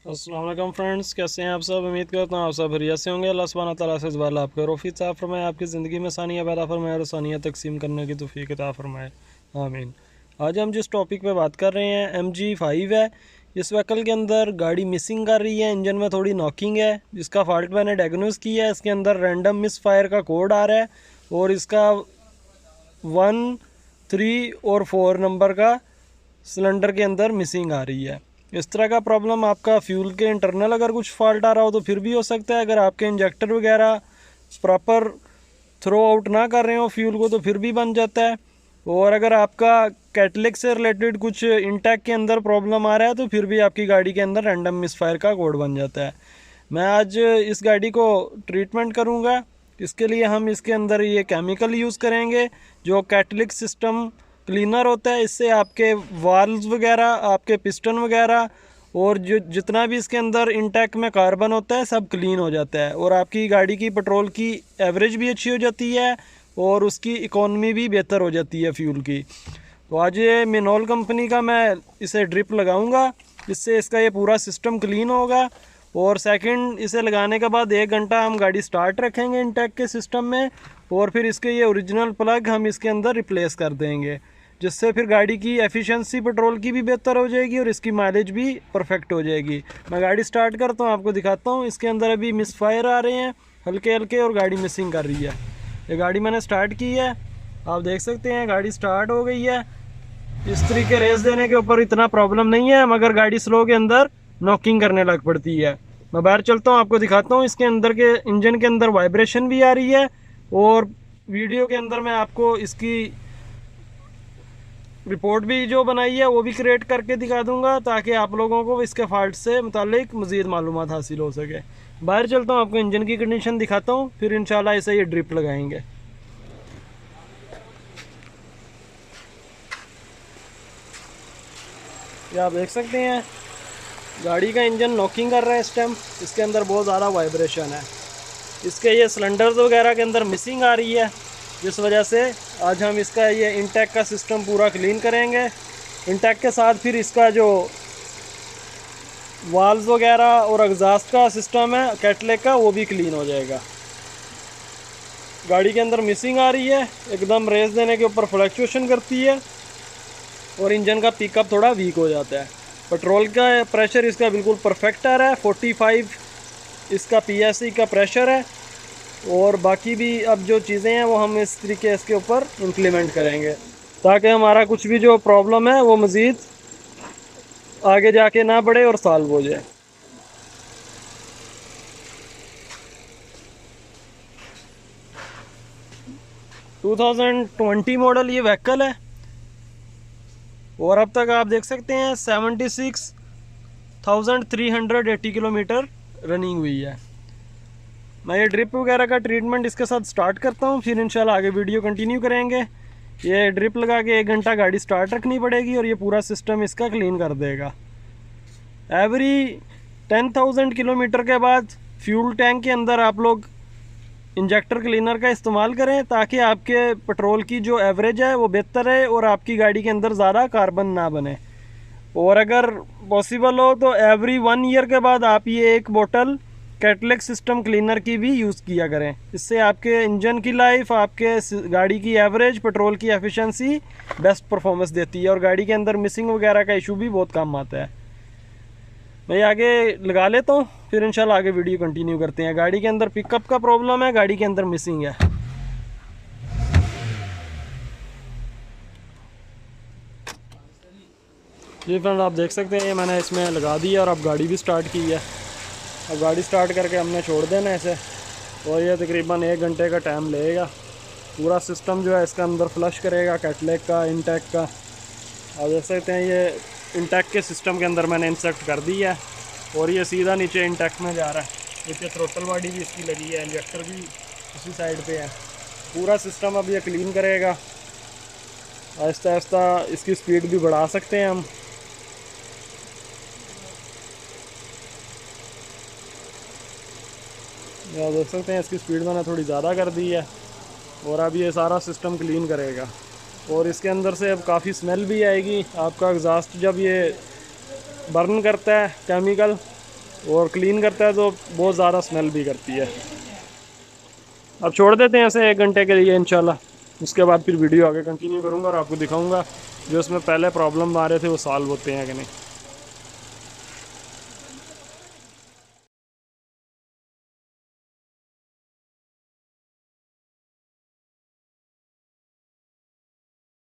अस्सलाम वालेकुम फ्रेंड्स, कैसे हैं आप सब। उम्मीद करता हूँ आप सब बढ़िया से होंगे। अल्लाह सुब्हानहू व तआला से सवाल आपके रोफ़ी अता फरमाए, आपकी ज़िंदगी में सानिया पैदा फरमाए और सानिया तकसीम करने की तौफीक अता फरमाए, आमीन। आज हम जिस टॉपिक पे बात कर रहे हैं MG5 है। इस व्हीकल के अंदर गाड़ी मिसिंग कर रही है, इंजन में थोड़ी नॉकिंग है, जिसका फॉल्ट मैंने डायग्नोस किया है। इसके अंदर रैंडम मिस फायर का कोड आ रहा है और इसका 1, 3 और 4 नंबर का सिलेंडर के अंदर मिसिंग आ रही है। इस तरह का प्रॉब्लम आपका फ्यूल के इंटरनल अगर कुछ फॉल्ट आ रहा हो तो फिर भी हो सकता है। अगर आपके इंजेक्टर वगैरह प्रॉपर थ्रो आउट ना कर रहे हो फ्यूल को तो फिर भी बन जाता है। और अगर आपका कैटलिक से रिलेटेड कुछ इंटैक के अंदर प्रॉब्लम आ रहा है तो फिर भी आपकी गाड़ी के अंदर रैंडम मिसफायर का कोड बन जाता है। मैं आज इस गाड़ी को ट्रीटमेंट करूँगा। इसके लिए हम इसके अंदर ये केमिकल यूज़ करेंगे जो कैटलिक सिस्टम क्लीनर होता है। इससे आपके वाल्व्स वगैरह, आपके पिस्टन वगैरह और जो जितना भी इसके अंदर इंटैक में कार्बन होता है सब क्लीन हो जाता है और आपकी गाड़ी की पेट्रोल की एवरेज भी अच्छी हो जाती है और उसकी इकोनॉमी भी बेहतर हो जाती है फ्यूल की। तो आज ये मेनोल कंपनी का मैं इसे ड्रिप लगाऊंगा, इससे इसका ये पूरा सिस्टम क्लीन होगा। और सेकंड, इसे लगाने के बाद 1 घंटा हम गाड़ी स्टार्ट रखेंगे इंटैक के सिस्टम में और फिर इसके ये ओरिजिनल प्लग हम इसके अंदर रिप्लेस कर देंगे, जिससे फिर गाड़ी की एफिशिएंसी पेट्रोल की भी बेहतर हो जाएगी और इसकी माइलेज भी परफेक्ट हो जाएगी। मैं गाड़ी स्टार्ट करता हूँ, आपको दिखाता हूँ। इसके अंदर अभी मिसफायर आ रहे हैं हल्के हल्के और गाड़ी मिसिंग कर रही है। ये गाड़ी मैंने स्टार्ट की है, आप देख सकते हैं गाड़ी स्टार्ट हो गई है। इस तरीके रेस देने के ऊपर इतना प्रॉब्लम नहीं है, मगर गाड़ी स्लो के अंदर नॉकिंग करने लग पड़ती है। मैं बाहर चलता हूँ, आपको दिखाता हूँ। इसके अंदर के इंजन के अंदर वाइब्रेशन भी आ रही है और वीडियो के अंदर मैं आपको इसकी रिपोर्ट भी जो बनाई है वो भी क्रिएट करके दिखा दूंगा ताकि आप लोगों को इसके फॉल्ट से मुतालिक मज़ीद मालूमात हासिल हो सके। बाहर चलता हूँ, आपको इंजन की कंडीशन दिखाता हूँ, फिर इंशाल्लाह ऐसे ये ड्रिप लगाएंगे। ये आप देख सकते हैं गाड़ी का इंजन नॉकिंग कर रहा है इस टाइम। इसके अंदर बहुत ज़्यादा वाइब्रेशन है। इसके ये सिलेंडर्स वगैरह के अंदर मिसिंग आ रही है, जिस वजह से आज हम इसका ये इंटैक का सिस्टम पूरा क्लीन करेंगे। इंटैक के साथ फिर इसका जो वाल्व्स वगैरह और एग्जॉस्ट का सिस्टम है कैटलिक का वो भी क्लीन हो जाएगा। गाड़ी के अंदर मिसिंग आ रही है, एकदम रेस देने के ऊपर फ्लक्चुएशन करती है और इंजन का पिकअप थोड़ा वीक हो जाता है। पेट्रोल का प्रेशर इसका बिल्कुल परफेक्ट आ रहा है, 45 इसका PSI का प्रेशर है। और बाकी भी अब जो चीज़ें हैं वो हम इस तरीके इसके ऊपर इम्प्लीमेंट करेंगे ताकि हमारा कुछ भी जो प्रॉब्लम है वो मज़ीद आगे जाके ना बढ़े और सॉल्व हो जाए। टू 2020 मॉडल ये व्हीकल है और अब तक आप देख सकते हैं 76,380 किलोमीटर रनिंग हुई है। मैं ये ड्रिप वगैरह का ट्रीटमेंट इसके साथ स्टार्ट करता हूँ, फिर इंशाल्लाह आगे वीडियो कंटिन्यू करेंगे। ये ड्रिप लगा के 1 घंटा गाड़ी स्टार्ट रखनी पड़ेगी और ये पूरा सिस्टम इसका क्लीन कर देगा। एवरी 10,000 किलोमीटर के बाद फ्यूल टैंक के अंदर आप लोग इंजेक्टर क्लीनर का इस्तेमाल करें ताकि आपके पेट्रोल की जो एवरेज है वो बेहतर रहे और आपकी गाड़ी के अंदर ज़्यादा कार्बन ना बने। और अगर पॉसिबल हो तो एवरी 1 ईयर के बाद आप ये एक बोतल कैटलिक सिस्टम क्लीनर की भी यूज़ किया करें। इससे आपके इंजन की लाइफ, आपके गाड़ी की एवरेज, पेट्रोल की एफिशिएंसी बेस्ट परफॉर्मेंस देती है और गाड़ी के अंदर मिसिंग वगैरह का इशू भी बहुत कम आता है। मैं आगे लगा लेता हूँ, फिर इंशाल्लाह आगे वीडियो कंटिन्यू करते हैं। गाड़ी के अंदर पिकअप का प्रॉब्लम है, गाड़ी के अंदर मिसिंग है। जी फ्रेंड, आप देख सकते हैं ये मैंने इसमें लगा दिया और अब गाड़ी भी स्टार्ट की है। अब गाड़ी स्टार्ट करके हमने छोड़ देना ऐसे और ये तकरीबन 1 घंटे का टाइम लगेगा। पूरा सिस्टम जो है इसका अंदर फ्लश करेगा कैटलिक का, इंटैक का। आप देख सकते हैं ये इंटैक के सिस्टम के अंदर मैंने इंसर्ट कर दी है और ये सीधा नीचे इंटैक में जा रहा है। नीचे थ्रोटल बॉडी भी इसकी लगी है, इंजेक्टर भी उसी साइड पे है। पूरा सिस्टम अब ये क्लीन करेगा। आहिस्ता आहिस्ता इसकी स्पीड भी बढ़ा सकते हैं हम। आप देख सकते हैं इसकी स्पीड मैंने थोड़ी ज़्यादा कर दी है और अब ये सारा सिस्टम क्लीन करेगा। और इसके अंदर से अब काफ़ी स्मेल भी आएगी। आपका एग्जॉस्ट जब ये बर्न करता है केमिकल और क्लीन करता है तो बहुत ज़्यादा स्मेल भी करती है। अब छोड़ देते हैं ऐसे 1 घंटे के लिए इंशाल्लाह। उसके बाद फिर वीडियो आगे कंटिन्यू करूँगा और आपको दिखाऊँगा जो उसमें पहले प्रॉब्लम आ रहे थे वो सॉल्व होते हैं कि नहीं।